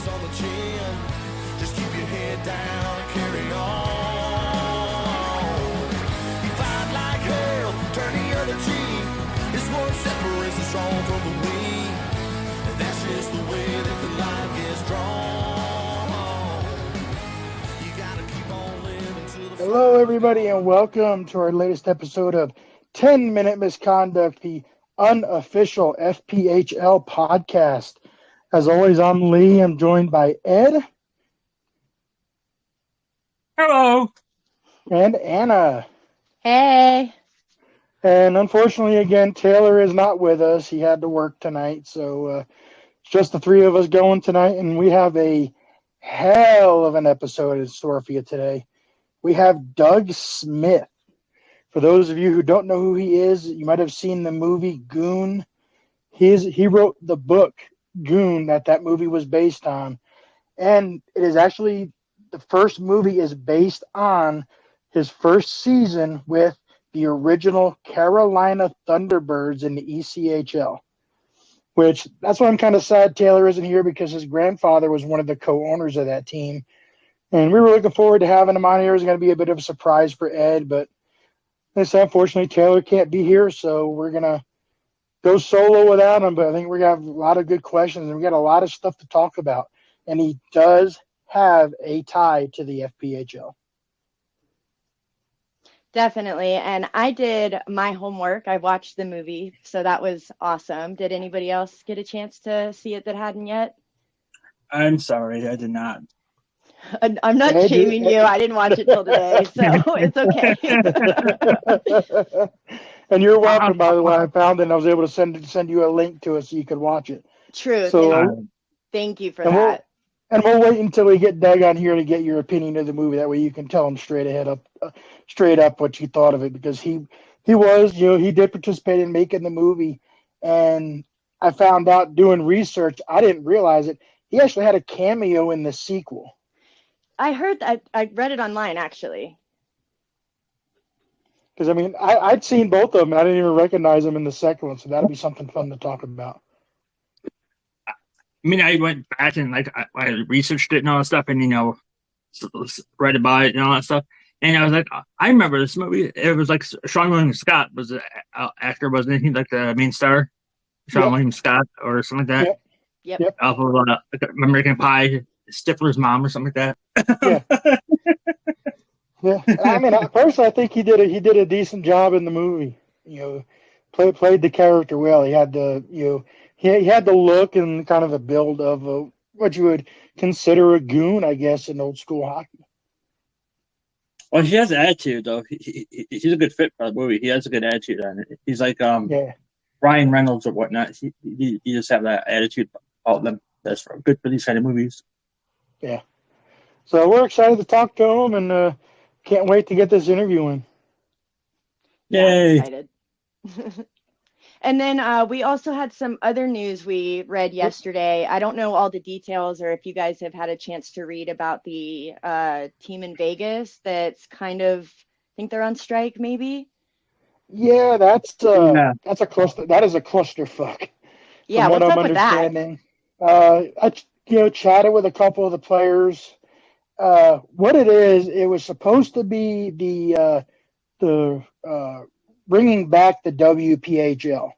it's on the chin. Just keep your head down and carry on. You fight like hell, turn the other cheek. It's what separates the strong from the weak. And that's just the way that the line gets drawn. You gotta keep on living to the Hello, everybody, and welcome to our latest episode of 10-Minute Misconduct, the unofficial FPHL podcast. As always, I'm Lee. I'm joined by Ed. Hello. And Anna. Hey. And unfortunately, again, Taylor is not with us. He had to work tonight, so it's just the three of us going tonight, and we have a hell of an episode in store for you today. We have Doug Smith. For those of you who don't know who he is, you might have seen the movie Goon. He wrote the book Goon that movie was based on, and it is actually the first movie is based on his first season with the original Carolina Thunderbirds in the ECHL, which that's why I'm kind of sad Taylor isn't here, because his grandfather was one of the co-owners of that team, and we were looking forward to having him on here. It's going to be a bit of a surprise for Ed, but unfortunately Taylor can't be here, so we're going to go solo without him, but I think we're going to have a lot of good questions, and we got a lot of stuff to talk about. And he does have a tie to the FPHL. Definitely. And I did my homework. I watched the movie, so that was awesome. Did anybody else get a chance to see it that hadn't yet? I'm sorry, I did not. I'm not shaming you. I didn't watch it till today, so it's okay. And you're welcome, by the way. I found it and I was able to send you a link to it so you could watch it. True. So, thank you for that. We'll wait until we get Doug on here to get your opinion of the movie. That way you can tell him straight up what you thought of it, because he was, he did participate in making the movie. And I found out doing research, I didn't realize it, he actually had a cameo in the sequel. I heard that. I read it online, actually. Because, I'd seen both of them. I didn't even recognize them in the second one, so that'll be something fun to talk about. I went back and I researched it and all that stuff, and read about it and all that stuff. And I was like, I remember this movie. It was like Sean William Scott was the actor, wasn't he? Like the main star, Sean William Scott or something like that. Yep. Off of American Pie, Stifler's mom or something like that. Yeah. Personally, I think he did a decent job in the movie. Played the character well. He had the he had the look and kind of the build of what you would consider a goon, I guess, in old school hockey. Well, he has an attitude, though. He's a good fit for the movie. He has a good attitude on it. He's like Ryan Reynolds or whatnot. He just have that attitude about them. That's good for these kind of movies. Yeah. So we're excited to talk to him, and can't wait to get this interview in. Yay! Yeah, excited. And then we also had some other news we read yesterday. I don't know all the details, or if you guys have had a chance to read about the team in Vegas that's kind of, I think they're on strike, maybe. Yeah, that's a cluster. That is a clusterfuck. Yeah, what's up with that? I chatted with a couple of the players. What it is, it was supposed to be the bringing back the WPHL,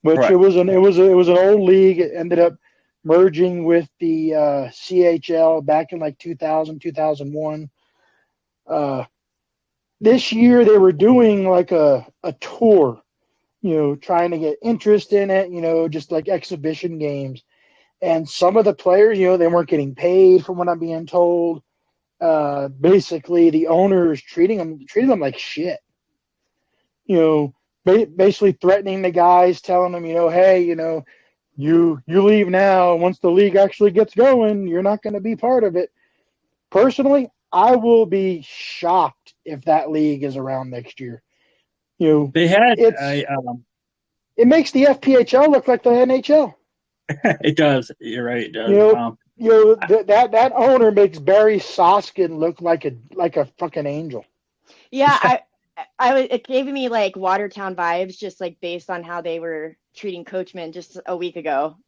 which right. it was an old league. It ended up merging with the CHL back in 2000, 2001. This year they were doing a tour, trying to get interest in it, just like exhibition games. And some of the players, they weren't getting paid, from what I'm being told. Basically, the owners treating them like shit. Basically threatening the guys, telling them, hey, you leave now. Once the league actually gets going, you're not going to be part of it. Personally, I will be shocked if that league is around next year. They had it makes the FPHL look like the NHL. It does. You're right. It does. That owner makes Barry Soskin look like a fucking angel. Yeah, it gave me Watertown vibes, just based on how they were treating Coachman just a week ago.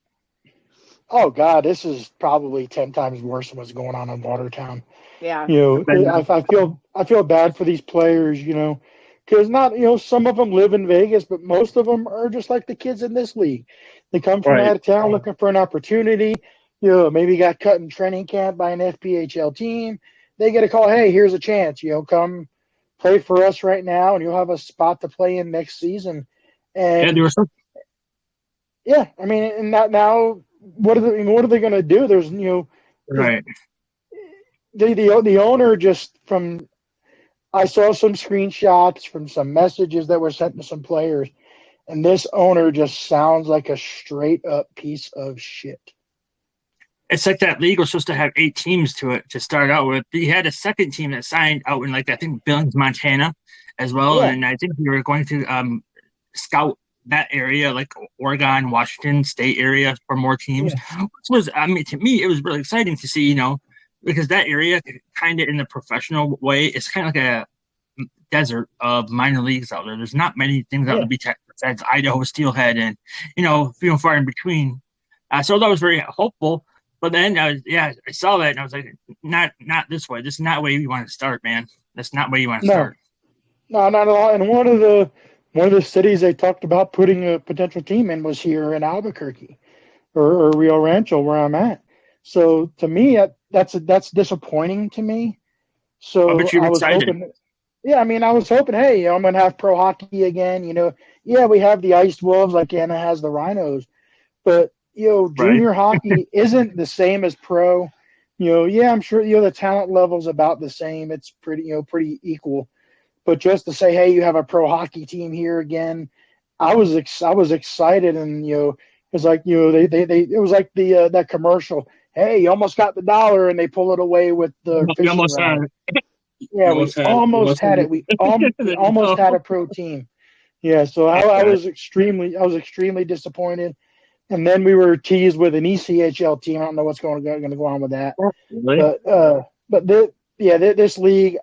Oh God, this is probably 10 times worse than what's going on in Watertown. Yeah. I feel bad for these players, because not, some of them live in Vegas, but most of them are just like the kids in this league. They come from Right. out of town looking for an opportunity. Maybe got cut in training camp by an FPHL team. They get a call, hey, here's a chance. Come play for us right now, and you'll have a spot to play in next season. And Yeah, there was some. yeah, I mean, and that now, what are they going to do? There's, Right. the owner just from. I saw some screenshots from some messages that were sent to some players, and this owner just sounds like a straight up piece of shit. It's like that league was supposed to have 8 teams to it to start out with. He had a second team that signed out in, I think, Billings, Montana as well. Yeah. And I think we were going to scout that area, like Oregon, Washington State area for more teams. Yeah. Which was, to me, it was really exciting to see, because that area kind of in the professional way, it's kind of like a desert of minor leagues out there. There's not many things out in the beach besides Idaho, Steelhead, and, few and far in between. So that was very hopeful. But then, I saw that, and I was like, not this way. This is not the way you want to start, man. That's not the way you want to start. No, not at all. And one of the cities they talked about putting a potential team in was here in Albuquerque or Rio Rancho, where I'm at. So to me, that's disappointing to me. So but you're excited. I was hoping, hey, I'm going to have pro hockey again. We have the Ice Wolves, like Anna has the Rhinos, but junior hockey isn't the same as pro. I'm sure the talent level's about the same. It's pretty equal. But just to say, hey, you have a pro hockey team here again, I was excited, and it was like it was like the that commercial. Hey, you almost got the dollar, and they pull it away with the fishing rod. Yeah, we almost had it. We almost had a pro team. Yeah, so I was extremely disappointed. And then we were teased with an ECHL team. I don't know what's going to go on with that. Really? But this league,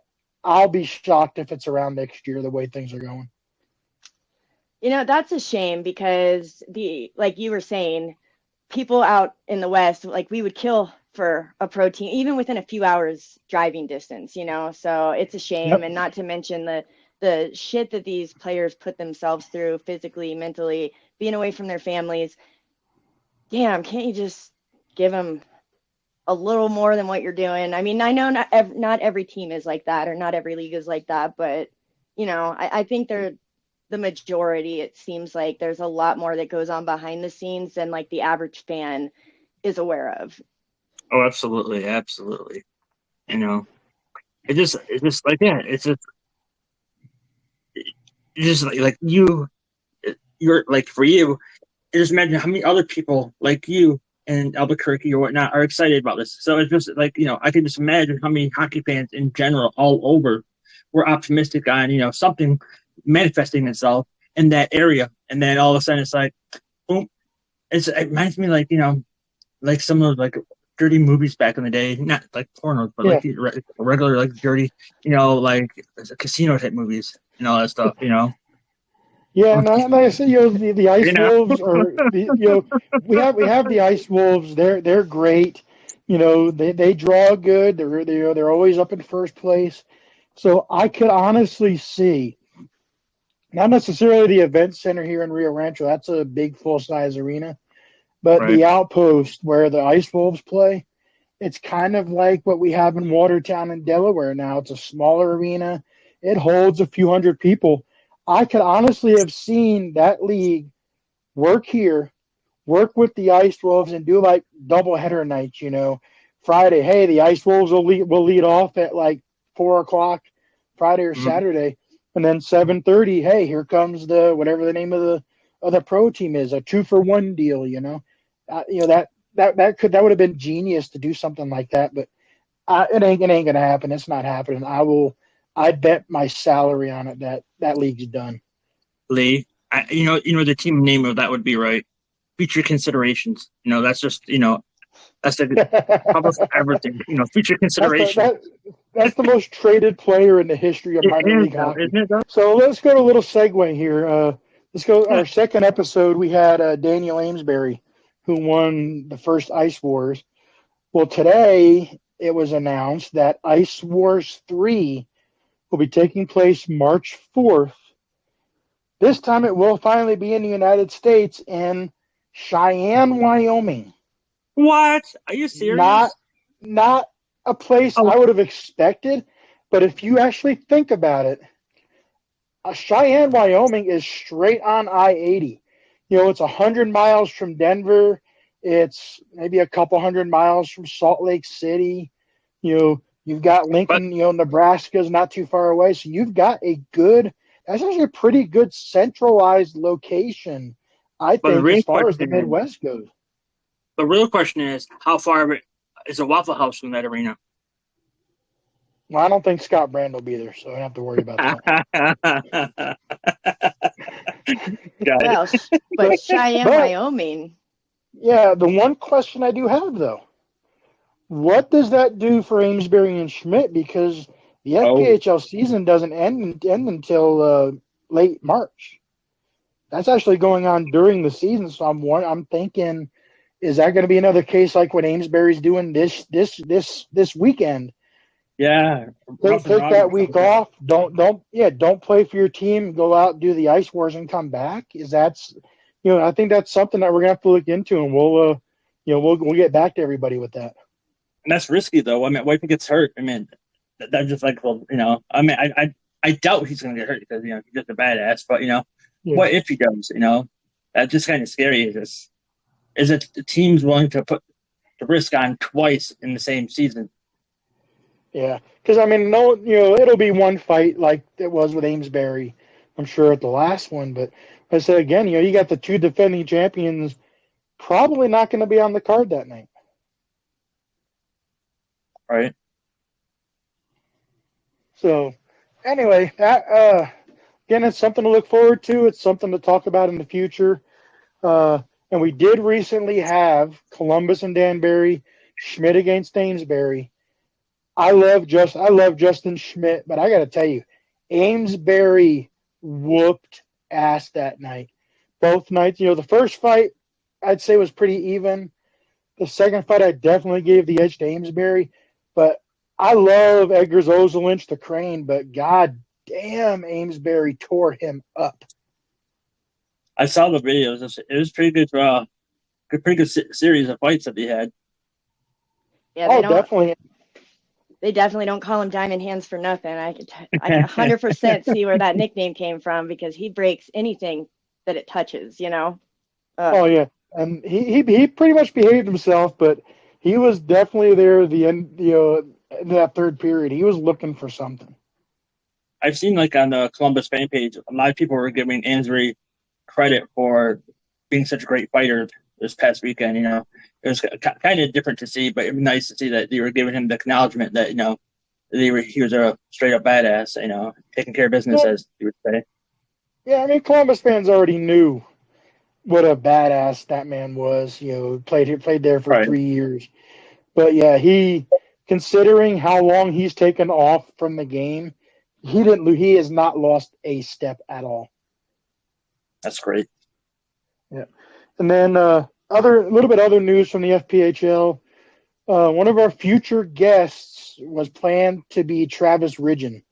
I'll be shocked if it's around next year the way things are going. That's a shame because like you were saying, people out in the West, like we would kill for a pro team, even within a few hours driving distance, so it's a shame. Yep. And not to mention the shit that these players put themselves through physically, mentally, being away from their families. Damn, can't you just give them a little more than what you're doing? I mean, I know not every team is like that, or not every league is like that, but I think they're the majority. It seems like there's a lot more that goes on behind the scenes than like the average fan is aware of. Oh, absolutely. It's just like that. It's just like you're like, for you, just imagine how many other people like you and Albuquerque or whatnot are excited about this. So it's just like, I can just imagine how many hockey fans in general all over were optimistic on, something manifesting itself in that area. And then all of a sudden it's like, boom. It reminds me like, like some of those like dirty movies back in the day, not like pornos, but like regular, like dirty, like casino type movies and all that stuff, Yeah, and like I said, the Ice Wolves are we have the Ice Wolves. They're great. They draw good. They're always up in first place. So I could honestly see, not necessarily the event center here in Rio Rancho. That's a big full size arena, but the Outpost where the Ice Wolves play, it's kind of like what we have in Watertown in Delaware now. It's a smaller arena. It holds a few hundred people. I could honestly have seen that league work here, work with the Ice Wolves, and do like doubleheader nights. Friday, hey, the Ice Wolves will lead off at like 4:00 Friday or Saturday, and then 7:30. Hey, here comes the whatever the name of the pro team is, a 2-for-1 deal. That would have been genius to do something like that, but it ain't gonna happen. It's not happening. I bet my salary on it that league's done. Lee, the team name of that would be right. Future considerations. That's just that's almost everything. Future consideration. That's the most traded player in the history of minor league hockey. Isn't it, though? So let's go to a little segue here. Let's go. Our second episode, we had Daniel Amesbury, who won the first Ice Wars. Well, today it was announced that Ice Wars 3 will be taking place March 4th. This time it will finally be in the United States in Cheyenne, Wyoming. What? Are you serious? Not a place I would have expected, but if you actually think about it, Cheyenne, Wyoming is straight on I-80. It's 100 miles from Denver. It's maybe a couple hundred miles from Salt Lake City. You've got Lincoln, Nebraska's not too far away. So you've got that's actually a pretty good centralized location, I think, as far as the Midwest goes. The real question is, how far is a Waffle House from that arena? Well, I don't think Scott Brand will be there, so I don't have to worry about that. Well, but Cheyenne, Wyoming. Yeah, the one question I do have, though, what does that do for Amesbury and Schmidt? Because the FPHL season doesn't end until late March. That's actually going on during the season, so I'm thinking, is that going to be another case like what Amesbury's doing this weekend? Yeah, take that week off. Don't play for your team. Go out, do the Ice Wars, and come back. I think that's something that we're gonna have to look into, and we'll get back to everybody with that. And that's risky, though. I mean, what if he gets hurt? I mean, that's just like, I doubt he's gonna get hurt because he's just a badass. But what if he does? That's just kind of scary. Is it the team's willing to put the risk on twice in the same season? Yeah, because it'll be one fight like it was with Amesbury, I'm sure, at the last one. But I said again, you got the two defending champions probably not going to be on the card that night. Right. So, anyway, that again, it's something to look forward to. It's something to talk about in the future. And we did recently have Columbus and Danbury, Schmidt against Amesbury. I love Justin Schmidt, but I got to tell you, Amesbury whooped ass that night. Both nights, the first fight I'd say was pretty even. The second fight I definitely gave the edge to Amesbury, but I love Edgar Zozelinch, the Crane, but god damn, Amesbury tore him up. I saw the videos. It was pretty good. Pretty good series of fights that they had. Yeah, definitely. They definitely don't call him Diamond Hands for nothing. I 100% see where that nickname came from because he breaks anything that it touches, Oh yeah, and he pretty much behaved himself, but he was definitely there at the end, in that third period. He was looking for something. I've seen on the Columbus fan page, a lot of people were giving Amesbury credit for being such a great fighter this past weekend. It was kind of different to see, but it was nice to see that they were giving him the acknowledgement that he was a straight up badass. Taking care of business, as you would say. Yeah, Columbus fans already knew what a badass that man was. Played there for 3 years, but yeah, considering how long he's taken off from the game, he has not lost a step at all. That's great. Yeah, and then other news from the FPHL. One of our future guests was planned to be Travis Ridgen.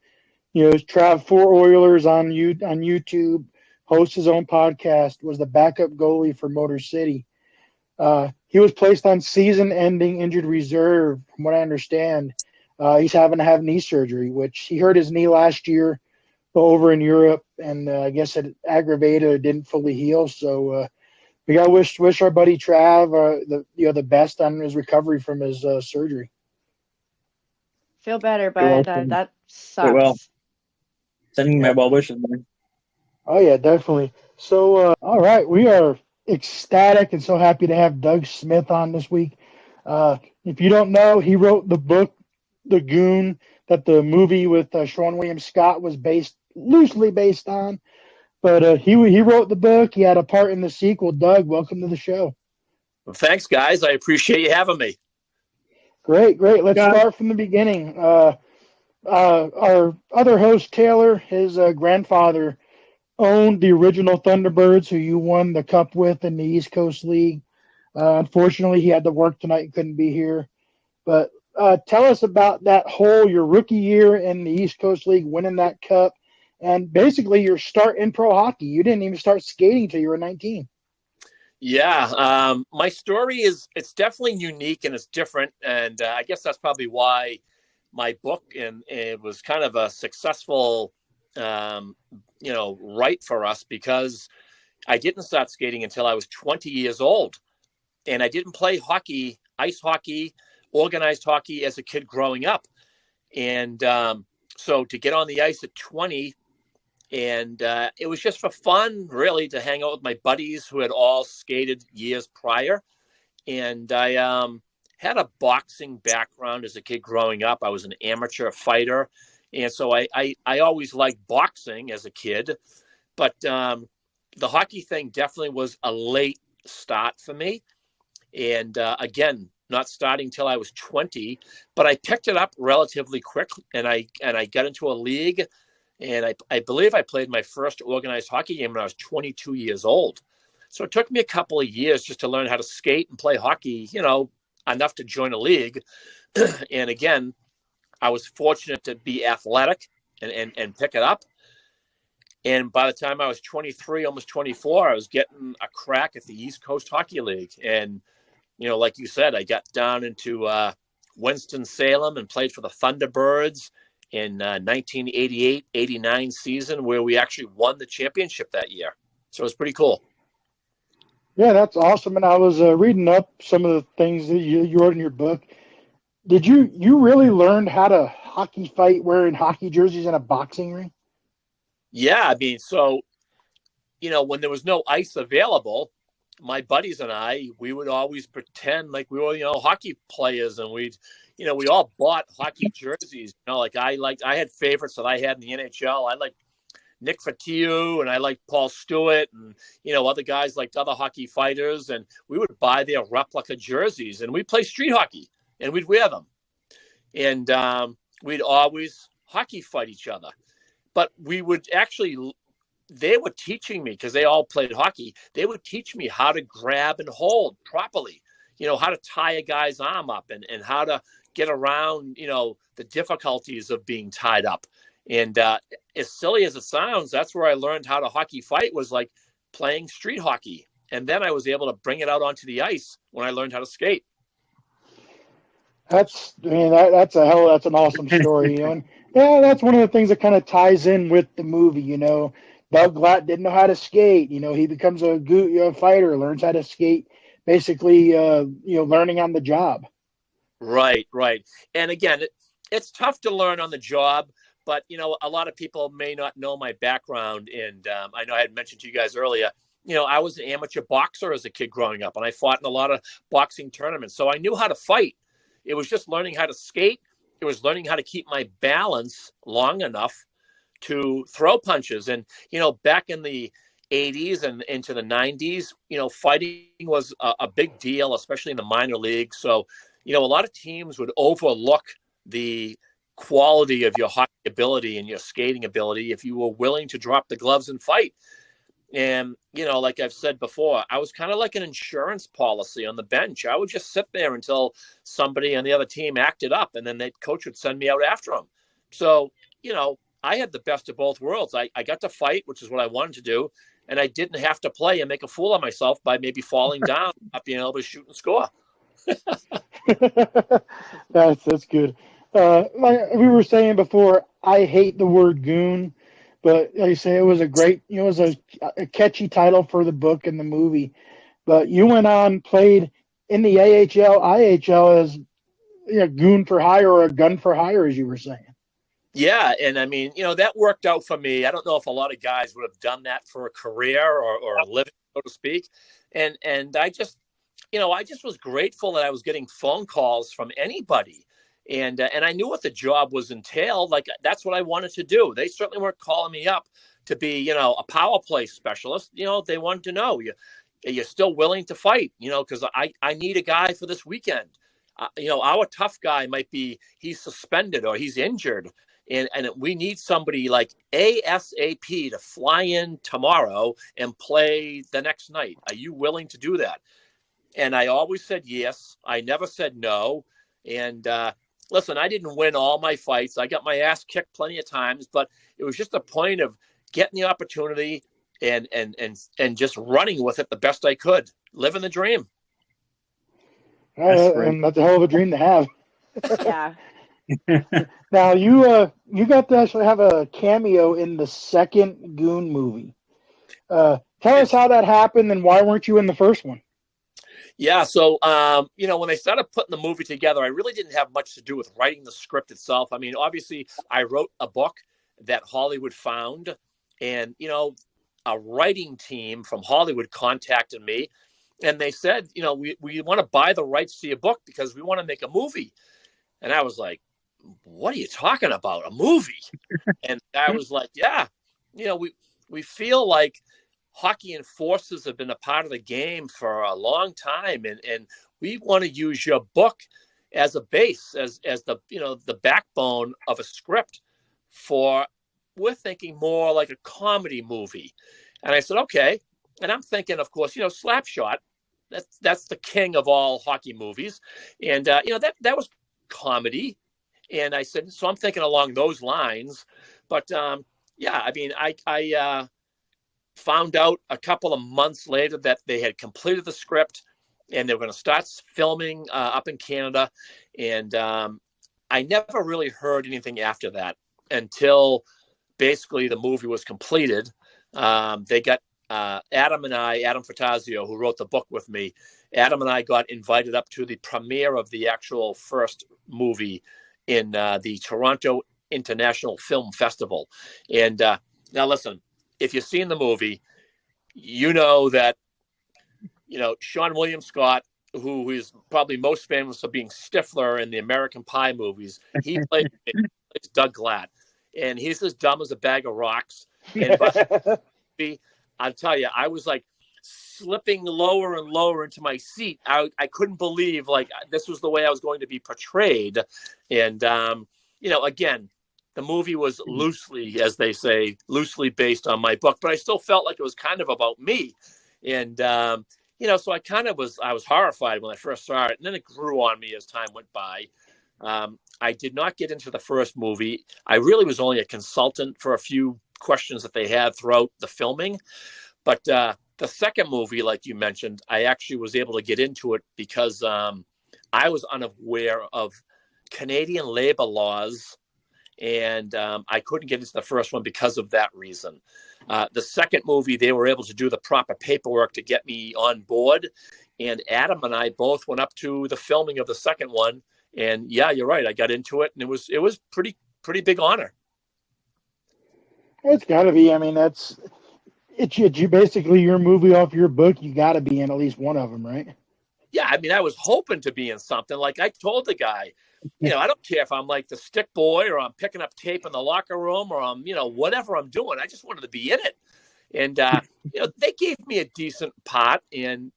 Trav for Oilers on YouTube, hosts his own podcast, was the backup goalie for Motor City. He was placed on season-ending injured reserve, from what I understand. He's having to have knee surgery, which he hurt his knee last year over in Europe, and I guess it aggravated or didn't fully heal. So we got to wish our buddy Trav the best on his recovery from his surgery. Feel better, but that sucks. Well, sending my well wishes, man. Oh yeah, definitely. So all right, we are ecstatic and so happy to have Doug Smith on this week. If you don't know, he wrote the book The Goon that the movie with Sean William Scott was loosely based on. But he wrote the book. He had a part in the sequel. Doug, welcome to the show. Well, thanks, guys. I appreciate you having me. Great. Let's start from the beginning. Our other host, Taylor, his grandfather owned the original Thunderbirds, who you won the cup with in the East Coast League. Unfortunately, he had to work tonight and couldn't be here. But tell us about your rookie year in the East Coast League, winning that cup, and basically your start in pro hockey. You didn't even start skating till you were 19. Yeah, my story it's definitely unique and it's different, and I guess that's probably why my book and it was kind of a successful, write for us, because I didn't start skating until I was 20 years old, and I didn't play hockey, ice hockey, organized hockey as a kid growing up, and so to get on the ice at 20. And it was just for fun, really, to hang out with my buddies who had all skated years prior. And I had a boxing background as a kid growing up. I was an amateur fighter. And so I always liked boxing as a kid. But the hockey thing definitely was a late start for me. And again, not starting till I was 20. But I picked it up relatively quick. And I got into a league. And I believe I played my first organized hockey game when I was 22 years old. So it took me a couple of years just to learn how to skate and play hockey, enough to join a league. And again, I was fortunate to be athletic and pick it up. And by the time I was 23, almost 24, I was getting a crack at the East Coast Hockey League. And, like you said, I got down into Winston-Salem and played for the Thunderbirds in 1988-89 season, where we actually won the championship that year. So it was pretty cool. Yeah, that's awesome. And I was reading up some of the things that you wrote in your book. Did you really learn how to hockey fight wearing hockey jerseys in a boxing ring? Yeah, I mean, so, when there was no ice available, my buddies and we would always pretend like we were, hockey players, and we all bought hockey jerseys. I had favorites that I had in the NHL. I liked Nick Fatiu, and I liked Paul Stewart, and other guys liked other hockey fighters, and we would buy their replica jerseys, and we'd play street hockey, and we'd wear them, and we'd always hockey fight each other. But we would actually, they were teaching me, because they all played hockey, they would teach me how to grab and hold properly, how to tie a guy's arm up and how to get around, the difficulties of being tied up. And as silly as it sounds, that's where I learned how to hockey fight, was like playing street hockey. And then I was able to bring it out onto the ice when I learned how to skate. That's an awesome story. And yeah, that's one of the things that kind of ties in with the movie. Doug Glatt didn't know how to skate. He becomes a fighter, learns how to skate, basically, learning on the job. Right. And again, it's tough to learn on the job, but, a lot of people may not know my background. And I know I had mentioned to you guys earlier, I was an amateur boxer as a kid growing up, and I fought in a lot of boxing tournaments. So I knew how to fight. It was just learning how to skate. It was learning how to keep my balance long enough to throw punches. And, back in the 80s and into the 90s, fighting was a big deal, especially in the minor leagues. So, a lot of teams would overlook the quality of your hockey ability and your skating ability if you were willing to drop the gloves and fight. And, like I've said before, I was kind of like an insurance policy on the bench. I would just sit there until somebody on the other team acted up, and then the coach would send me out after them. So, I had the best of both worlds. I got to fight, which is what I wanted to do, and I didn't have to play and make a fool of myself by maybe falling down, not being able to shoot and score. That's good. Like we were saying before, I hate the word goon, but like you say, it was a great, it was a catchy title for the book and the movie. But you went on, played in the AHL, IHL as goon for hire, or a gun for hire, as you were saying. Yeah, and I mean, that worked out for me. I don't know if a lot of guys would have done that for a career or a living, so to speak. And I just, I just was grateful that I was getting phone calls from anybody. And I knew what the job was entailed. Like, that's what I wanted to do. They certainly weren't calling me up to be, a power play specialist. They wanted to know, you're still willing to fight, because I need a guy for this weekend. Our tough guy might be, he's suspended or he's injured. And we need somebody like ASAP to fly in tomorrow and play the next night. Are you willing to do that? And I always said yes. I never said no. And listen, I didn't win all my fights. I got my ass kicked plenty of times, but it was just a point of getting the opportunity and just running with it the best I could, living the dream. And that's a hell of a dream to have. Yeah. Now you got to actually have a cameo in the second Goon movie. Tell us how that happened and why weren't you in the first one? Yeah, so when they started putting the movie together, I really didn't have much to do with writing the script itself. I mean, obviously, I wrote a book that Hollywood found, and a writing team from Hollywood contacted me, and they said, we want to buy the rights to your book because we want to make a movie. And I was like, what are you talking about? A movie? And I was like, yeah, we feel like hockey enforcers have been a part of the game for a long time. And we want to use your book as a base, as the, the backbone of a script we're thinking more like a comedy movie. And I said, okay. And I'm thinking, of course, Slapshot, that's the king of all hockey movies. And, that was comedy. And I said, so I'm thinking along those lines. But I found out a couple of months later that they had completed the script and they were going to start filming up in Canada. And I never really heard anything after that until basically the movie was completed. They got Adam Fratazio, who wrote the book with me. Adam and I got invited up to the premiere of the actual first movie in the Toronto International Film Festival. And now listen, if you've seen the movie, you know that, Sean William Scott, who is probably most famous for being Stifler in the American Pie movies, he plays Doug Glatt. And he's as dumb as a bag of rocks. And I'll tell you, I was like slipping lower and lower into my seat. I couldn't believe this was the way I was going to be portrayed. And, again, the movie was loosely, as they say, loosely based on my book, but I still felt like it was kind of about me. And, so I was horrified when I first saw it, and then it grew on me as time went by. I did not get into the first movie. I really was only a consultant for a few questions that they had throughout the filming. But the second movie, like you mentioned, I actually was able to get into it because I was unaware of Canadian labor laws, and I couldn't get into the first one because of that reason. The second movie, they were able to do the proper paperwork to get me on board, and Adam and I both went up to the filming of the second one, and yeah, you're right, I got into it, and it was pretty big honor. It's got to be. I mean, it's you basically your movie off your book. You got to be in at least one of them, right? Yeah, I mean, I was hoping to be in something. Like I told the guy, I don't care if I'm like the stick boy or I'm picking up tape in the locker room or I'm, whatever I'm doing. I just wanted to be in it. And, they gave me a decent part and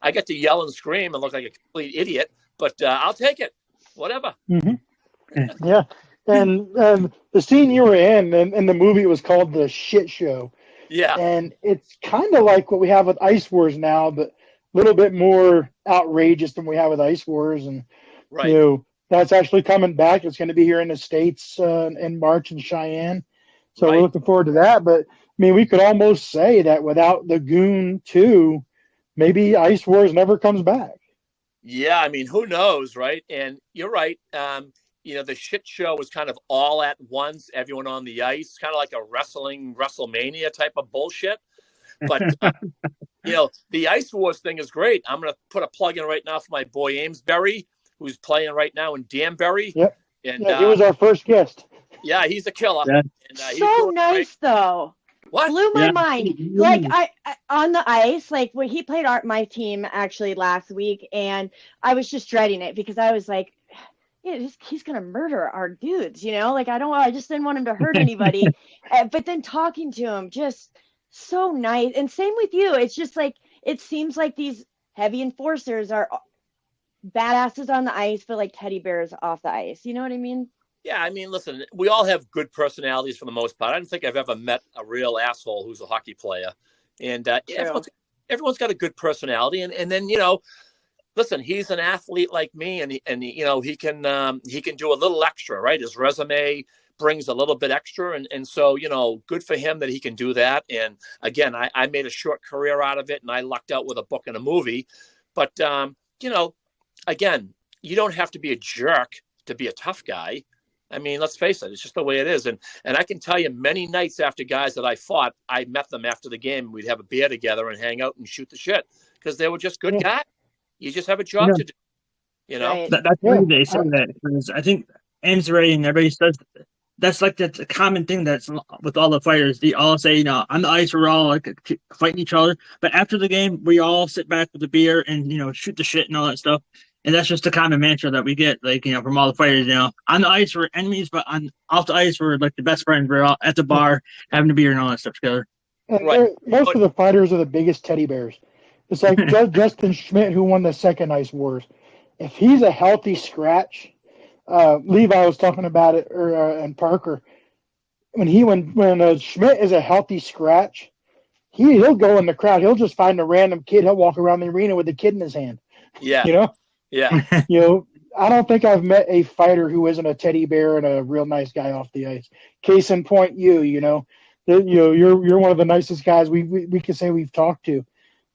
I got to yell and scream and look like a complete idiot, but I'll take it. Whatever. Mm-hmm. Yeah. And the scene you were in the movie was called The Shit Show. Yeah. And it's kind of like what we have with Ice Wars now, but a little bit more outrageous than we have with Ice Wars. And, right. That's actually coming back. It's going to be here in the States in March in Cheyenne. So Right. We're looking forward to that. But, I mean, we could almost say that without the Goon 2, maybe Ice Wars never comes back. Yeah, I mean, who knows, right? And you're right. The shit show was kind of all at once, everyone on the ice, kind of like a WrestleMania type of bullshit. But, the Ice Wars thing is great. I'm going to put a plug in right now for my boy Amesbury, who's playing right now in Danbury. Yep. And he was our first guest. Yeah, he's a killer. Yeah. And, he's So doing nice, great. though. What? Blew my Yeah. mind. Like I on the ice, like when he played my team actually last week, and I was just dreading it because I was like, yeah, he's gonna murder our dudes, Like I just didn't want him to hurt anybody. But then talking to him, just so nice. And same with you. It's just like it seems like these heavy enforcers are badasses on the ice, but like teddy bears off the ice. You know what I mean? Yeah, I mean, listen, we all have good personalities for the most part. I don't think I've ever met a real asshole who's a hockey player. And everyone's everyone's got a good personality. And then, listen, he's an athlete like me, and he can do a little extra, right? His resume brings a little bit extra. And so, good for him that he can do that. And again, I made a short career out of it, and I lucked out with a book and a movie. But, again, you don't have to be a jerk to be a tough guy. I mean, let's face it, it's just the way it is. And I can tell you many nights after guys that I fought, I met them after the game. We'd have a beer together and hang out and shoot the shit because they were just good guys. You just have a job to do, Right. That's why they say that, because I think Amesbury and everybody says that's a common thing that's with all the fighters. They all say, on the ice we're all like fighting each other, but after the game we all sit back with a beer and shoot the shit and all that stuff. And that's just a common mantra that we get, from all the fighters. On the ice we're enemies, but off the ice we're like the best friends. We're all at the bar having a beer and all that stuff together. And Right. most of the fighters are the biggest teddy bears. It's like Justin Schmidt, who won the second Ice Wars. If he's a healthy scratch, Levi was talking about it, and Parker, when Schmidt is a healthy scratch, he'll go in the crowd. He'll just find a random kid. He'll walk around the arena with a kid in his hand. Yeah. Yeah. I don't think I've met a fighter who isn't a teddy bear and a real nice guy off the ice. Case in point, you're one of the nicest guys we can say we've talked to.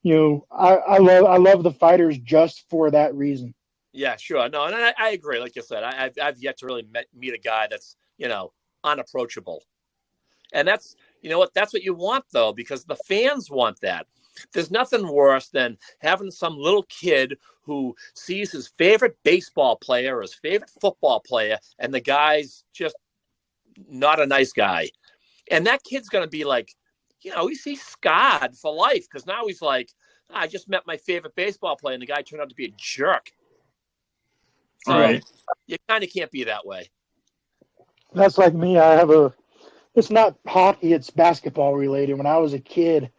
I love the fighters just for that reason. Yeah, sure. No, and I agree. Like you said, I've yet to really meet a guy that's, unapproachable. And that's, that's what you want, though, because the fans want that. There's nothing worse than having some little kid who sees his favorite baseball player or his favorite football player, and the guy's just not a nice guy. And that kid's going to be like, he's scarred for life, because now he's like, I just met my favorite baseball player, and the guy turned out to be a jerk. So Right. You kind of can't be that way. That's like me. It's not hockey, it's basketball related. When I was a kid,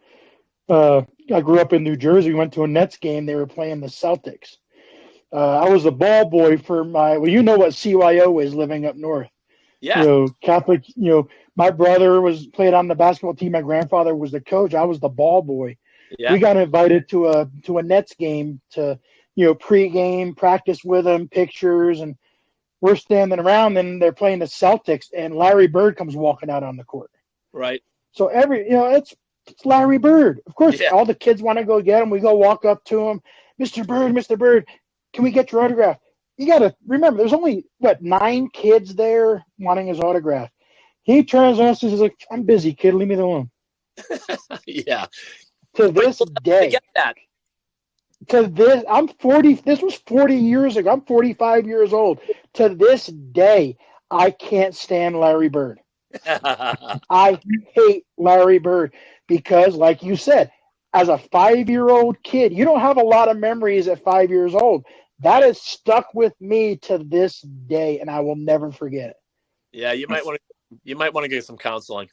I grew up in New Jersey. We went to a Nets game. They were playing the Celtics. I was the ball boy for what CYO is living up north. Yeah. Catholic, my brother played on the basketball team. My grandfather was the coach. I was the ball boy. Yeah. We got invited to a Nets game to, pregame, practice with them, pictures, and we're standing around, and they're playing the Celtics, and Larry Bird comes walking out on the court. Right. So it's Larry Bird. Of course, all the kids want to go get him. We go walk up to him. Mr. Bird, can we get your autograph? You got to remember, there's only, 9 kids there wanting his autograph. He turns on us and says, I'm busy, kid. Leave me alone. Yeah. To this day. I get that. I'm 40. This was 40 years ago. I'm 45 years old. To this day, I can't stand Larry Bird. I hate Larry Bird because, like you said, as a 5-year-old kid, you don't have a lot of memories at 5 years old. That is stuck with me to this day, and I will never forget it. Yeah, you might want to get some counseling.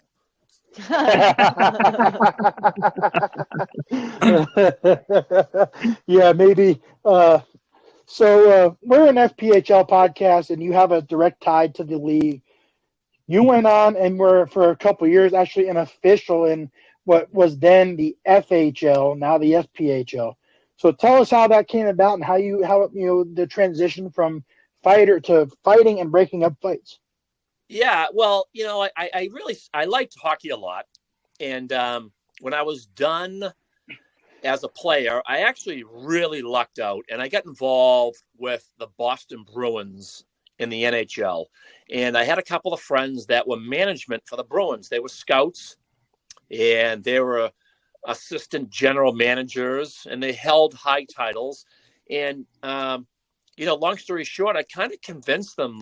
Yeah, maybe. So we're an FPHL podcast, and you have a direct tie to the league. You went on and were for a couple of years actually an official in what was then the FHL, now the FPHL. So tell us how that came about and how the transition from fighter to fighting and breaking up fights. Yeah, well, I liked hockey a lot. And when I was done as a player, I actually really lucked out, and I got involved with the Boston Bruins in the NHL. And I had a couple of friends that were management for the Bruins. They were scouts, and they were assistant general managers, and they held high titles. And, long story short, I kind of convinced them,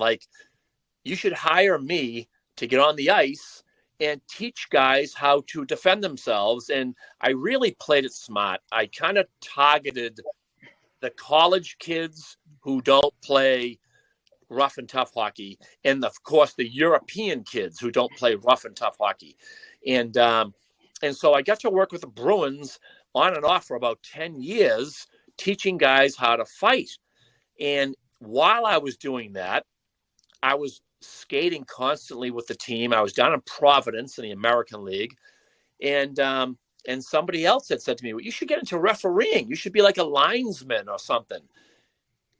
you should hire me to get on the ice and teach guys how to defend themselves. And I really played it smart. I kind of targeted the college kids who don't play rough and tough hockey, and of course the European kids who don't play rough and tough hockey. And so I got to work with the Bruins on and off for about 10 years, teaching guys how to fight. And while I was doing that, I was skating constantly with the team. I was down in Providence in the American League. And And somebody else had said to me, well, you should get into refereeing. You should be like a linesman or something.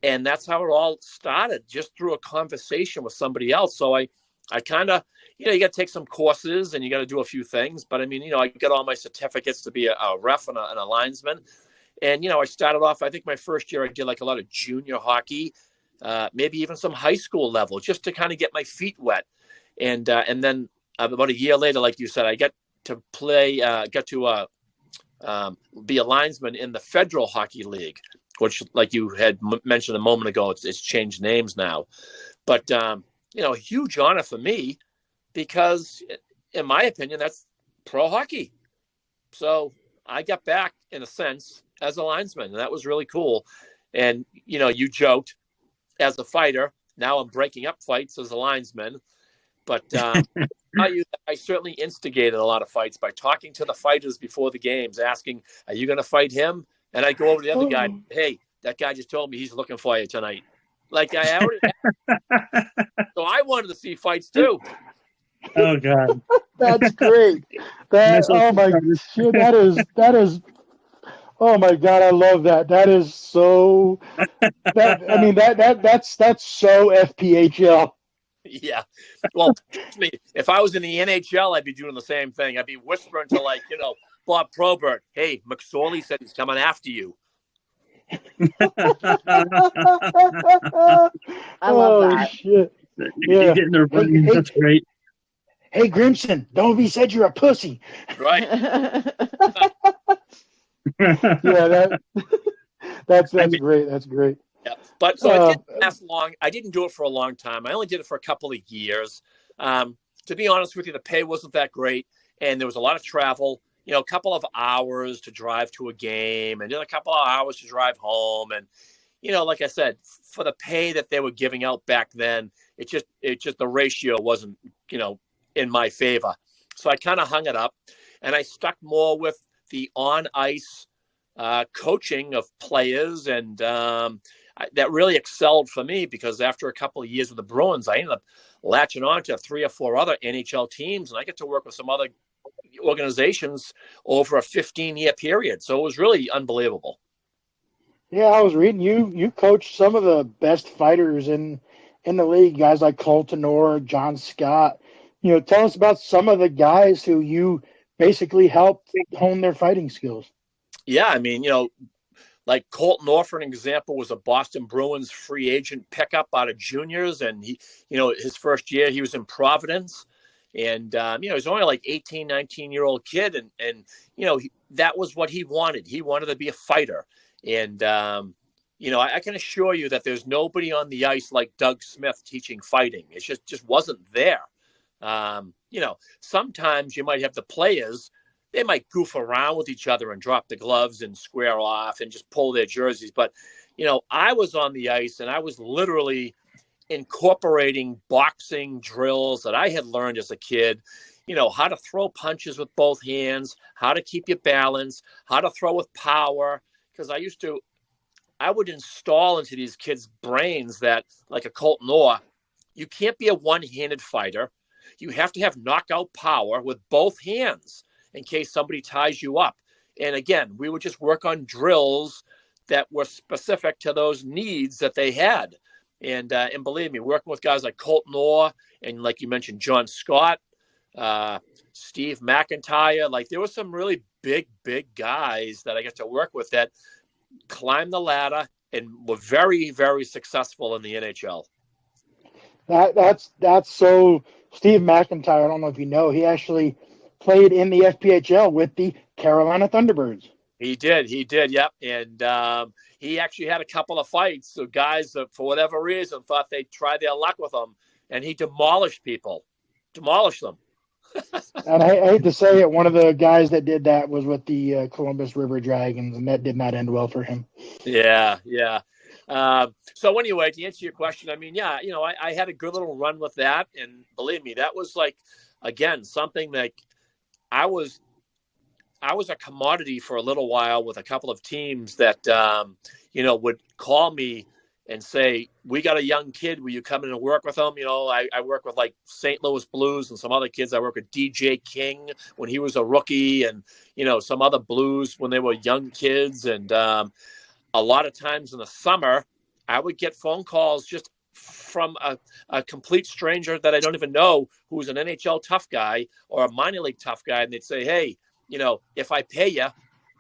And that's how it all started, just through a conversation with somebody else. So I kind of, you got to take some courses and you got to do a few things. But I mean, I got all my certificates to be a ref and a linesman. And, I started off, I think my first year I did like a lot of junior hockey, maybe even some high school level, just to kind of get my feet wet. And then about a year later, like you said, I got to be a linesman in the Federal Hockey League, which, like you had mentioned a moment ago, it's changed names now. But, a huge honor for me because, in my opinion, that's pro hockey. So I got back, in a sense, as a linesman, and that was really cool. And, you joked, as a fighter, now I'm breaking up fights as a linesman. But I certainly instigated a lot of fights by talking to the fighters before the games, asking, are you going to fight him? And I go over to the other guy, hey, that guy just told me he's looking for you tonight. Like I already so I wanted to see fights too. Oh God. That's great. Oh my shit, that is oh my God, I love that. That is so that's so FPHL. Yeah. Well, trust me, if I was in the NHL, I'd be doing the same thing. I'd be whispering to Bob Probert, hey, McSorley said he's coming after you. I love that. Shit. Yeah. Getting their brains. That's great. Hey, Grimson, don't be said you're a pussy. Right. Yeah, that's great. That's great. Yeah. But so it didn't last long. I didn't do it for a long time. I only did it for a couple of years. To be honest with you, the pay wasn't that great. And there was a lot of travel, a couple of hours to drive to a game and then a couple of hours to drive home. And, like I said, for the pay that they were giving out back then, it just the ratio wasn't, in my favor. So I kind of hung it up and I stuck more with the on ice coaching of players. And that really excelled for me because after a couple of years with the Bruins, I ended up latching on to 3 or 4 other NHL teams. And I get to work with some other organizations over a 15-year period. So it was really unbelievable. Yeah, I was reading you coached some of the best fighters in the league, guys like Cole Tenor, John Scott. Tell us about some of the guys who you basically helped hone their fighting skills. Yeah, I mean, like Colton Orr, for an example, was a Boston Bruins free agent pickup out of juniors. And he, his first year he was in Providence. And, he was only like 18, 19-year-old kid. And that was what he wanted. He wanted to be a fighter. And, I can assure you that there's nobody on the ice like Doug Smith teaching fighting. It just wasn't there. Sometimes you might have the players, they might goof around with each other and drop the gloves and square off and just pull their jerseys. But, I was on the ice and I was literally incorporating boxing drills that I had learned as a kid, how to throw punches with both hands, how to keep your balance, how to throw with power. Because I would install into these kids' brains that, like a Colton Orr, you can't be a one-handed fighter. You have to have knockout power with both hands in case somebody ties you up. And again, we would just work on drills that were specific to those needs that they had. And believe me, working with guys like Colton Orr and, like you mentioned, John Scott, Steve McIntyre, like there were some really big guys that I got to work with that climbed the ladder and were very, very successful in the NHL. That's so. Steve McIntyre, I don't know if you know, he actually played in the FPHL with the Carolina Thunderbirds. He did, yep. And he actually had a couple of fights. So guys, for whatever reason, thought they'd try their luck with him, and he demolished them. And I hate to say it, one of the guys that did that was with the Columbus River Dragons, and that did not end well for him. Yeah. So anyway, to answer your question, I mean, I had a good little run with that. And believe me, that was like, again, something that I was a commodity for a little while with a couple of teams that, would call me and say, we got a young kid, will you come in and work with him? I work with like St. Louis Blues and some other kids. I work with DJ King when he was a rookie, and, some other Blues when they were young kids. And a lot of times in the summer, I would get phone calls just from a complete stranger that I don't even know, who's an NHL tough guy or a minor league tough guy. And they'd say, hey, if I pay you,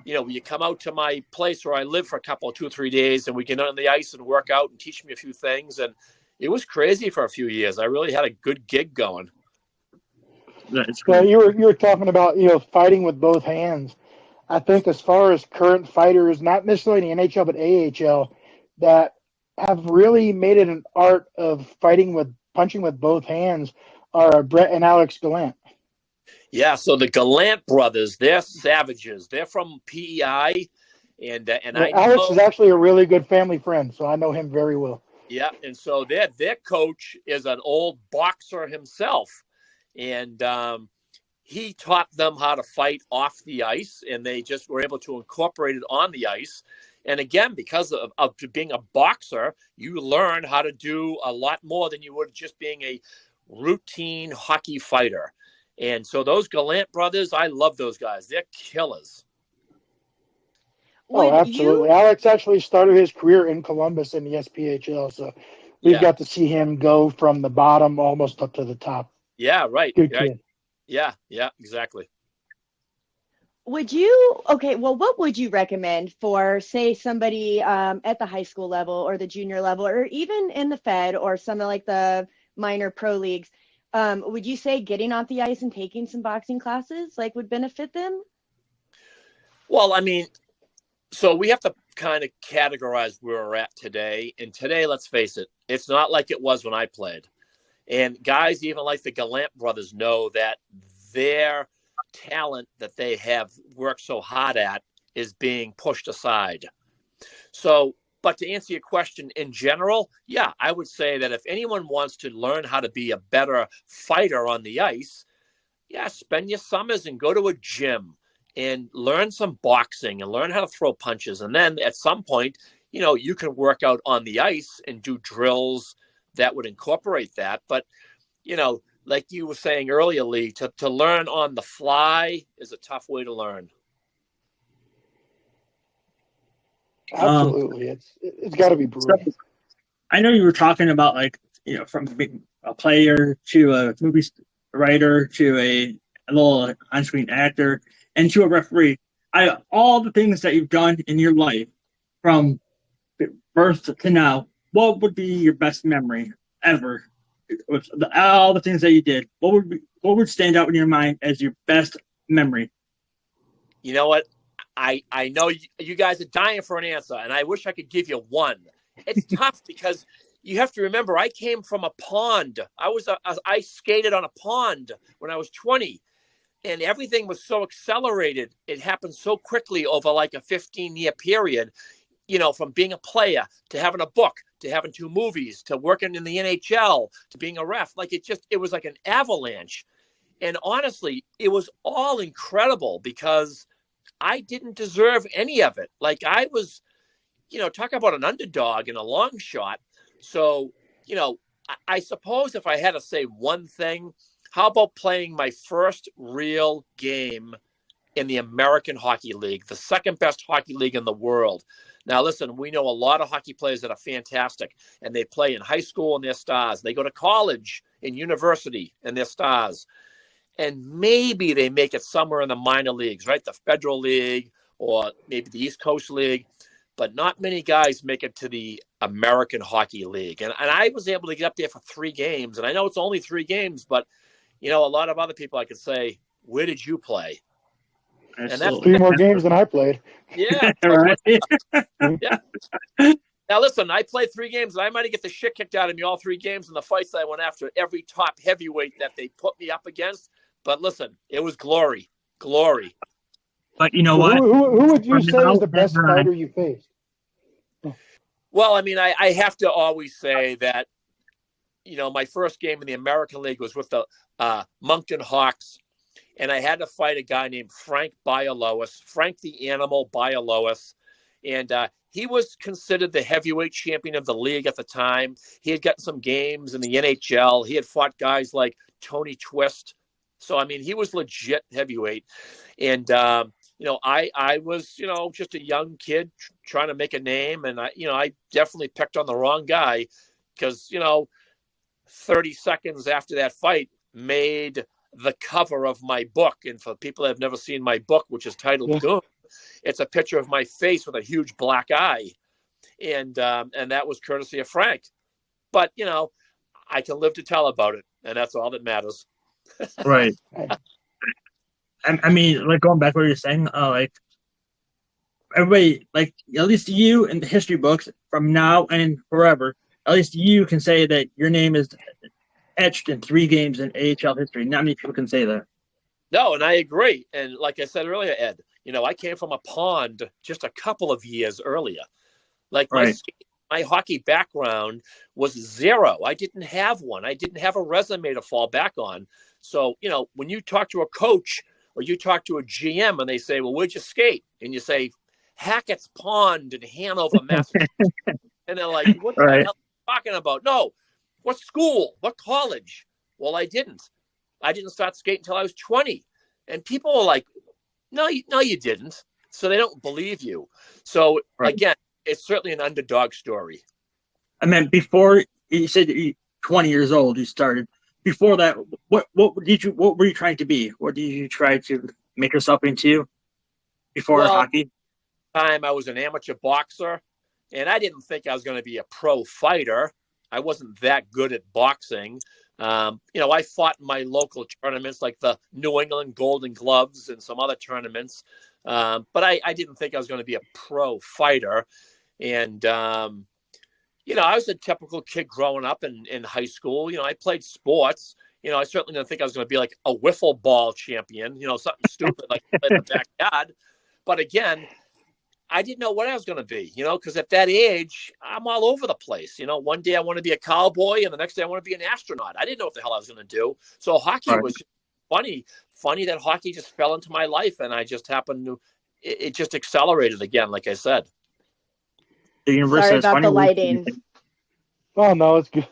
will you come out to my place where I live for a couple of 2 or 3 days, and we get on the ice and work out and teach me a few things. And it was crazy for a few years. I really had a good gig going. That's Well, great. you were talking about fighting with both hands. I think as far as current fighters, not necessarily in the NHL but AHL, that have really made it an art of punching with both hands are Brett and Alex Gallant. Yeah, so the Gallant brothers, they're savages. They're from PEI, and I Alex know, is actually a really good family friend, so I know him very well. yeah, and so their coach is an old boxer himself, and he taught them how to fight off the ice, and they just were able to incorporate it on the ice. And again, because of being a boxer, you learn how to do a lot more than you would just being a routine hockey fighter. And so those Gallant brothers, I love those guys. They're killers. Oh, absolutely. Alex actually started his career in Columbus in the SPHL, so we've got to see him go from the bottom almost up to the top. Yeah, right. Good right. kid. Yeah, exactly. what would you recommend for, say, somebody at the high school level or the junior level, or even in the Fed or some of like the minor pro leagues? Would you say getting off the ice and taking some boxing classes would benefit them? Well, I mean, so we have to kind of categorize where we're at today. And today, let's face it, it's not like it was when I played. And guys, even like the Gallant brothers, know that their talent that they have worked so hard at is being pushed aside. So, but to answer your question in general, yeah, I would say that if anyone wants to learn how to be a better fighter on the ice, yeah, spend your summers and go to a gym and learn some boxing and learn how to throw punches. And then at some point, you can work out on the ice and do drills that would incorporate that. But, like you were saying earlier, Lee, to learn on the fly is a tough way to learn. Absolutely. It's got to be brutal. So, I know you were talking about from being a player to a movie writer to a little on-screen actor and to a referee. All the things that you've done in your life from birth to now, what would be your best memory ever? With all the things that you did, what would stand out in your mind as your best memory? You know what? I know you guys are dying for an answer, and I wish I could give you one. It's tough because you have to remember I came from a pond. I skated on a pond when I was 20, and everything was so accelerated. It happened so quickly over like a 15-year period. From being a player to having a book to having 2 movies to working in the NHL to being a ref. It was like an avalanche. And honestly, it was all incredible because I didn't deserve any of it. I was, talk about an underdog in a long shot. So, I suppose if I had to say one thing, how about playing my first real game in the American Hockey League, the second best hockey league in the world? Now, listen, we know a lot of hockey players that are fantastic, and they play in high school and they're stars. They go to college and university and they're stars. And maybe they make it somewhere in the minor leagues, right? The Federal League or maybe the East Coast League. But not many guys make it to the American Hockey League. And I was able to get up there for 3 games. And I know it's only 3 games, but, a lot of other people I could say, where did you play? And that's 3 more games than I played. Yeah. Right. Yeah. Now, listen, I played 3 games, and I might have get the shit kicked out of me all 3 games in the fights that I went after every top heavyweight that they put me up against. But listen, it was glory. But you know what? Who would you say is the best fighter you faced? Well, I mean, I have to always say that, my first game in the American League was with the Moncton Hawks. And I had to fight a guy named Frank the Animal Bialowas. And he was considered the heavyweight champion of the league at the time. He had gotten some games in the NHL. He had fought guys like Tony Twist. So, I mean, he was legit heavyweight. And, I was, just a young kid trying to make a name. And, I definitely picked on the wrong guy because, 30 seconds after that fight made the cover of my book. And for people that have never seen my book, which is titled Goon, it's a picture of my face with a huge black eye. And that was courtesy of Frank. But, I can live to tell about it. And that's all that matters. Right. I mean, like going back to what you're saying, like everybody, like at least you in the history books from now and forever, at least you can say that your name is etched in 3 games in AHL history. Not many people can say that. No, and I agree. And like I said earlier, Ed, I came from a pond just a couple of years earlier. Like my hockey background was 0. I didn't have one. I didn't have a resume to fall back on. So, when you talk to a coach or you talk to a GM and they say, well, where'd you skate? And you say, Hackett's Pond in Hanover, Massachusetts. And they're like, what the hell are you talking about? No, what school? What college? Well, I didn't start skating until I was 20. And people are like, no, you didn't. So they don't believe you. So again, it's certainly an underdog story. I mean, before you said you 20 years old, you started. Before that, what were you trying to be? What did you try to make yourself into before hockey? I was an amateur boxer, and I didn't think I was going to be a pro fighter. I wasn't that good at boxing. I fought in my local tournaments like the New England Golden Gloves and some other tournaments. But I didn't think I was going to be a pro fighter. And, I was a typical kid growing up in high school. I played sports. I certainly didn't think I was going to be like a wiffle ball champion, something stupid like in the backyard. But again, I didn't know what I was going to be, because at that age, I'm all over the place. One day I want to be a cowboy and the next day I want to be an astronaut. I didn't know what the hell I was going to do. So hockey was just funny that hockey just fell into my life. And I just happened to, it just accelerated again, like I said. Sorry about the lighting. Oh, no, it's good.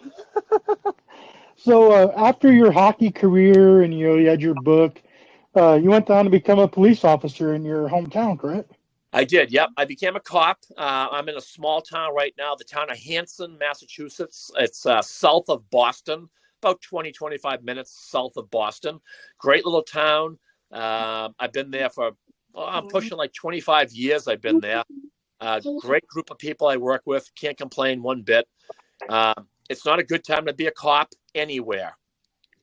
So after your hockey career and you had your book, you went on to become a police officer in your hometown, correct? I did. Yep. I became a cop. I'm in a small town right now, the town of Hanson, Massachusetts. It's south of Boston, about 20, 25 minutes south of Boston. Great little town. I've been there for, I'm pushing like 25 years. I've been there. Great group of people I work with. Can't complain one bit. It's not a good time to be a cop anywhere.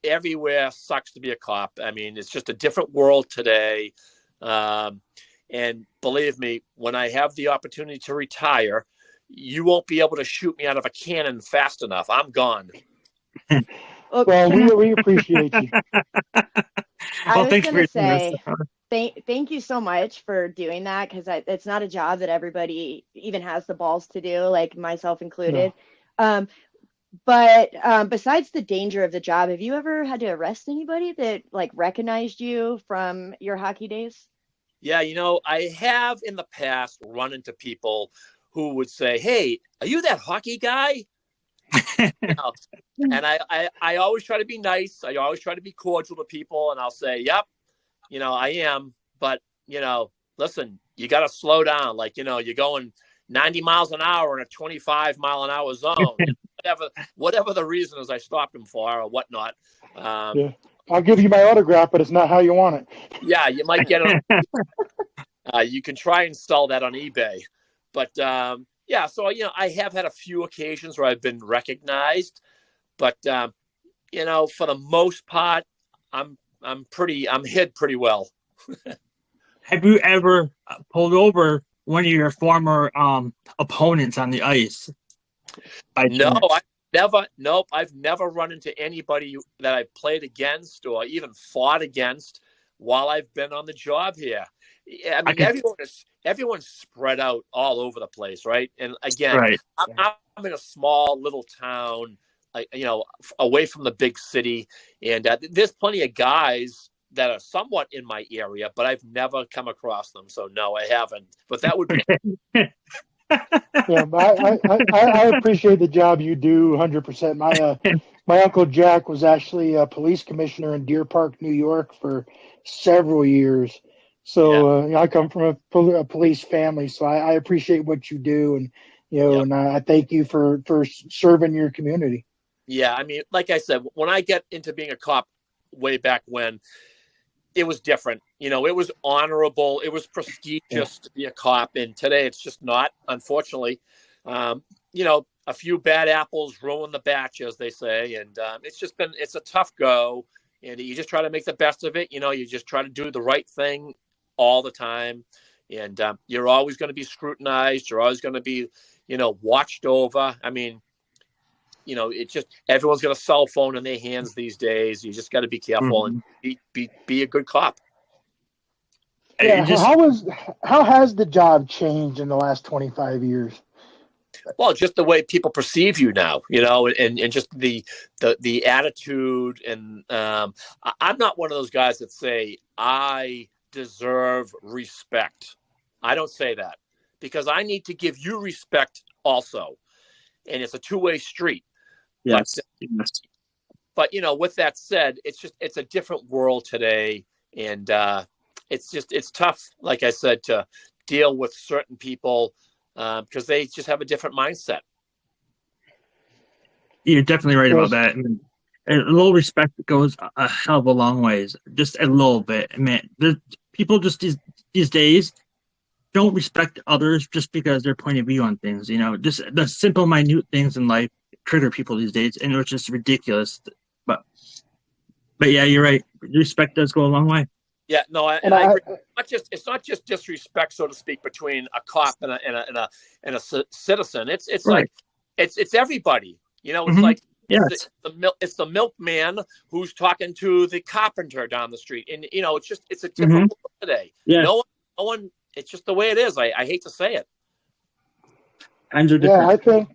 Everywhere sucks to be a cop. I mean, it's just a different world today. And believe me, when I have the opportunity to retire, you won't be able to shoot me out of a cannon fast enough. I'm gone. Well, we appreciate you. I was going to say, thank you so much for doing that, because it's not a job that everybody even has the balls to do, like myself included. No. But besides the danger of the job, have you ever had to arrest anybody that recognized you from your hockey days? Yeah, I have in the past run into people who would say, hey, are you that hockey guy? And I always try to be nice. I always try to be cordial to people. And I'll say, yep, I am. But, listen, you got to slow down. You're going 90 miles an hour in a 25 mile an hour zone. Whatever the reason is I stopped him for or whatnot. Yeah. I'll give you my autograph, but it's not how you want it. Yeah, you might get it. You can try and sell that on eBay. But, so, I have had a few occasions where I've been recognized. But, for the most part, I'm hid pretty well. Have you ever pulled one of your former opponents on the ice? No, I've never run into anybody that I've played against or even fought against while I've been on the job here. I mean, everyone's spread out all over the place, right? And again, right. I'm in a small little town, away from the big city, and there's plenty of guys that are somewhat in my area, but I've never come across them. So no, I haven't. But that would be Yeah, but I appreciate the job you do 100%. My Uncle Jack was actually a police commissioner in Deer Park, New York for several years. So I come from a police family, so I appreciate what you do, and and I thank you for serving your community. Yeah, I mean, like I said, when I get into being a cop way back when, it was different. It was honorable. It was prestigious to be a cop. And today it's just not, unfortunately. A few bad apples ruin the batch, as they say. And it's a tough go. And you just try to make the best of it. You just try to do the right thing all the time. And you're always going to be scrutinized. You're always going to be, watched over. I mean, it's just everyone's got a cell phone in their hands these days. You just got to be careful and be a good cop. Yeah. How has the job changed in the last 25 years? Well, just the way people perceive you now, and just the attitude. And I'm not one of those guys that say I deserve respect. I don't say that because I need to give you respect also. And it's a two-way street. Yes. But with that said, it's a different world today, and it's tough, like I said, to deal with certain people because they just have a different mindset. You're definitely right about that. I mean, a little respect goes a hell of a long ways. Just a little bit. I mean, people just these days don't respect others just because their point of view on things. Just the simple, minute things in life trigger people these days, and it's just ridiculous. But yeah, you're right. Respect does go a long way. Yeah, no, I agree. It's not just disrespect, so to speak, between a cop and a citizen. It's right. Like it's everybody. It's like it's the milkman who's talking to the carpenter down the street, and it's a different world today. Yeah. No one. It's just the way it is. I hate to say it. Yeah, I think,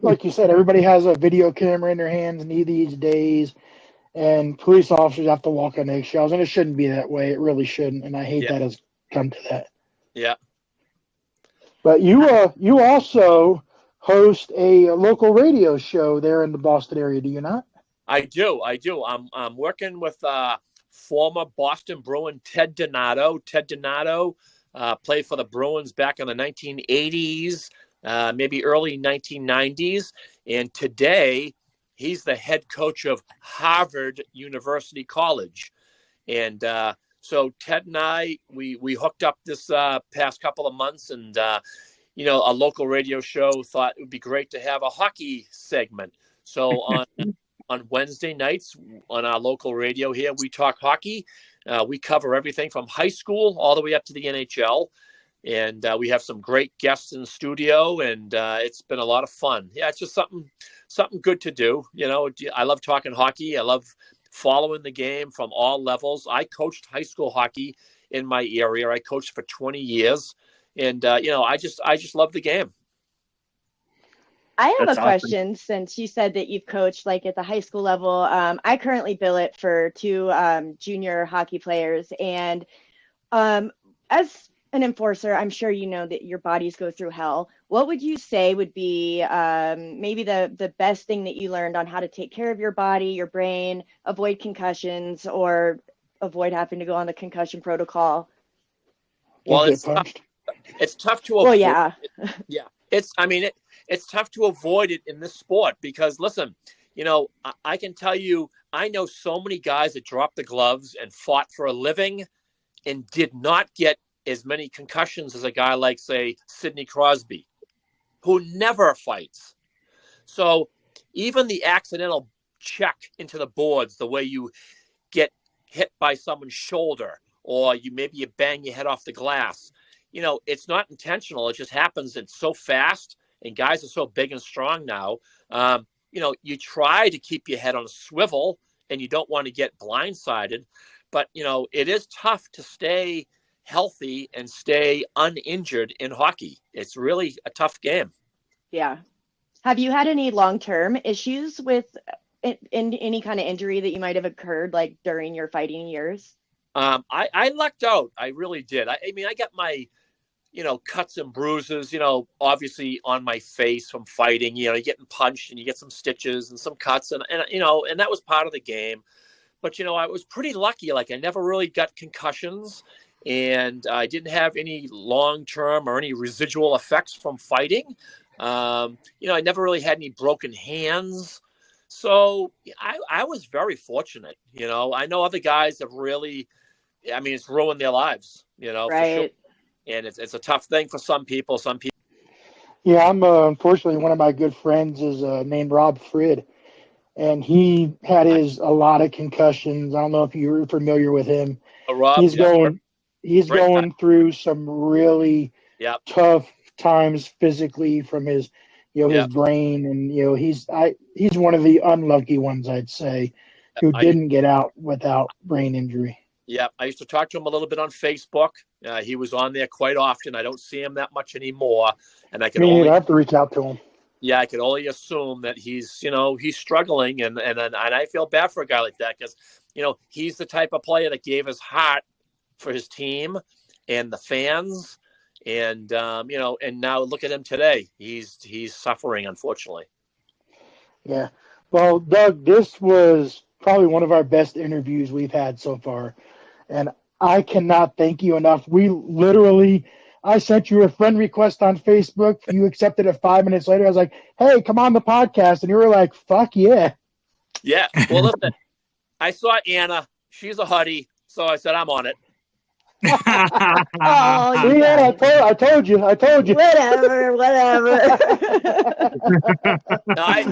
like you said, everybody has a video camera in their hands these days, and police officers have to walk on eggshells, and it shouldn't be that way. It really shouldn't, and I hate that it's come to that. Yeah. But you also host a local radio show there in the Boston area, do you not? I do. I'm working with former Boston Bruin Ted Donato. Ted Donato played for the Bruins back in the 1980s. Maybe early 1990s. And today, he's the head coach of Harvard University College. And so Ted and I, we hooked up this past couple of months. And, a local radio show thought it would be great to have a hockey segment. So on Wednesday nights on our local radio here, we talk hockey. We cover everything from high school all the way up to the NHL. And we have some great guests in the studio, and it's been a lot of fun. Yeah, it's just something good to do. I love talking hockey. I love following the game from all levels. I coached high school hockey in my area. I coached for 20 years, and I just love the game. I have a question, since you said that you've coached like at the high school level. I currently billet for 2 junior hockey players, and as an enforcer, I'm sure you know that your bodies go through hell. What would you say would be maybe the best thing that you learned on how to take care of your body, your brain, avoid concussions, or avoid having to go on the concussion protocol? Well, it's tough to avoid. Well, yeah. It's tough to avoid it in this sport because, listen, I can tell you, I know so many guys that dropped the gloves and fought for a living and did not get as many concussions as a guy like, say, Sidney Crosby, who never fights. So even the accidental check into the boards, the way you get hit by someone's shoulder, or you bang your head off the glass, it's not intentional. It just happens. It's so fast, and guys are so big and strong now. You try to keep your head on a swivel, and you don't want to get blindsided. But, it is tough to stay healthy and stay uninjured in hockey. It's really a tough game. Yeah. Have you had any long-term issues with in any kind of injury that you might have occurred like during your fighting years? I lucked out. I really did. I mean, I got my, cuts and bruises, obviously on my face from fighting. You're getting punched and you get some stitches and some cuts, and that was part of the game. But, I was pretty lucky. Like, I never really got concussions, and I didn't have any long-term or any residual effects from fighting. I never really had any broken hands. So I was very fortunate. I know other guys have really, it's ruined their lives, Right. for sure. And it's a tough thing for some people. Yeah, I'm unfortunately, one of my good friends is named Rob Frid, and he had a lot of concussions. I don't know if you're familiar with him. Rob, he's going through some really tough times physically from his his brain, and he's one of the unlucky ones, I'd say, who didn't get out without brain injury. Yeah, I used to talk to him a little bit on Facebook. He was on there quite often. I don't see him that much anymore, and I have to reach out to him. Yeah, I could only assume that he's struggling, and I feel bad for a guy like that, because he's the type of player that gave his heart for his team and the fans, and and now look at him today. He's suffering, unfortunately. Yeah. Well, Doug, this was probably one of our best interviews we've had so far, and I cannot thank you enough. I sent you a friend request on Facebook. You accepted it 5 minutes later. I was like, hey, come on the podcast. And you were like, fuck yeah. Yeah. Well, listen, I saw Anna. She's a hottie. So I said, I'm on it. I told you. Whatever. You guys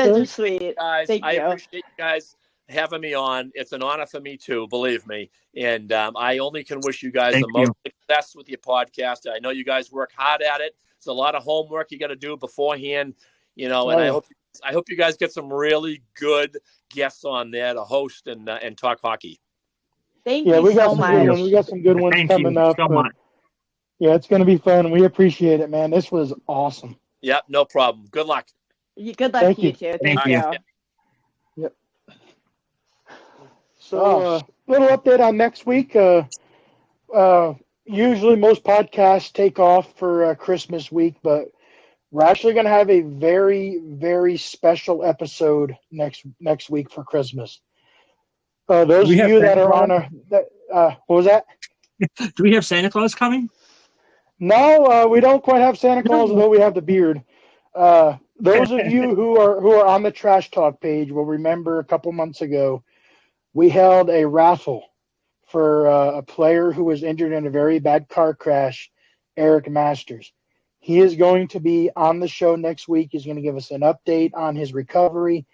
are sweet. Guys, Thank I you. appreciate you guys having me on. It's an honor for me too, believe me. And I only can wish you guys the most success with your podcast. I know you guys work hard at it. It's a lot of homework you got to do beforehand, and I hope you guys get some really good guests on there to host and talk hockey. Thank you so much. We got some good ones coming up. So much. Yeah, it's going to be fun. We appreciate it, man. This was awesome. Yep, no problem. Good luck. Good luck to you too. Thank you. Yep. So, little update on next week. Usually most podcasts take off for Christmas week, but we're actually going to have a very, very special episode next week for Christmas. Those of you that are on what was that? Do we have Santa Claus coming? No, we don't quite have Santa Claus, although we have the beard. Those of you who are on the Trash Talk page will remember a couple months ago, we held a raffle for a player who was injured in a very bad car crash, Eric Masters. He is going to be on the show next week. He's going to give us an update on his recovery,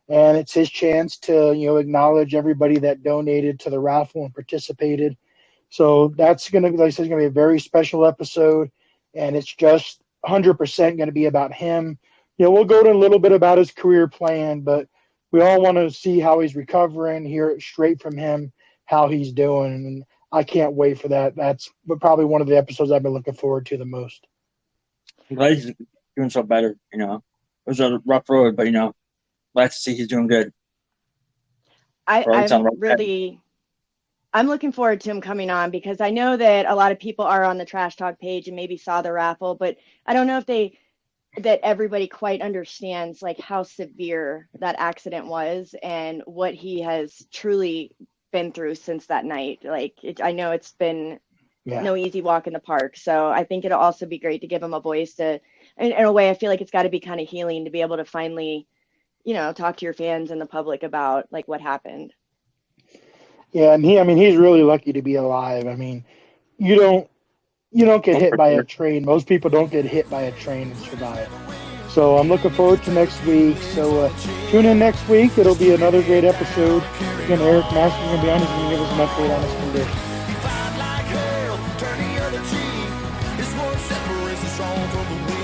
and it's his chance to acknowledge everybody that donated to the raffle and participated. So that's going to be, like I said, going to be a very special episode, and it's just 100% going to be about him. We'll go to a little bit about his career plan, but we all want to see how he's recovering, hear it straight from him, how he's doing, and I can't wait for that. That's probably one of the episodes I've been looking forward to the most. I'm glad he's doing so better. It was a rough road, but glad to see he's doing good. I'm looking forward to him coming on, because I know that a lot of people are on the Trash Talk page and maybe saw the raffle, but I don't know if that everybody quite understands like how severe that accident was and what he has truly been through since that night. I know it's been no easy walk in the park. So I think it'll also be great to give him a voice in a way. I feel like it's got to be kind of healing to be able to finally, talk to your fans and the public about like what happened. Yeah. And he's really lucky to be alive. You don't get hit by a train. Most people don't get hit by a train and survive. So I'm looking forward to next week. So tune in next week. It'll be another great episode. Again, Eric Masters is going to be on. He's going to give us an update on his condition. Fight like hell, turn the other cheek. It's what separates us all from the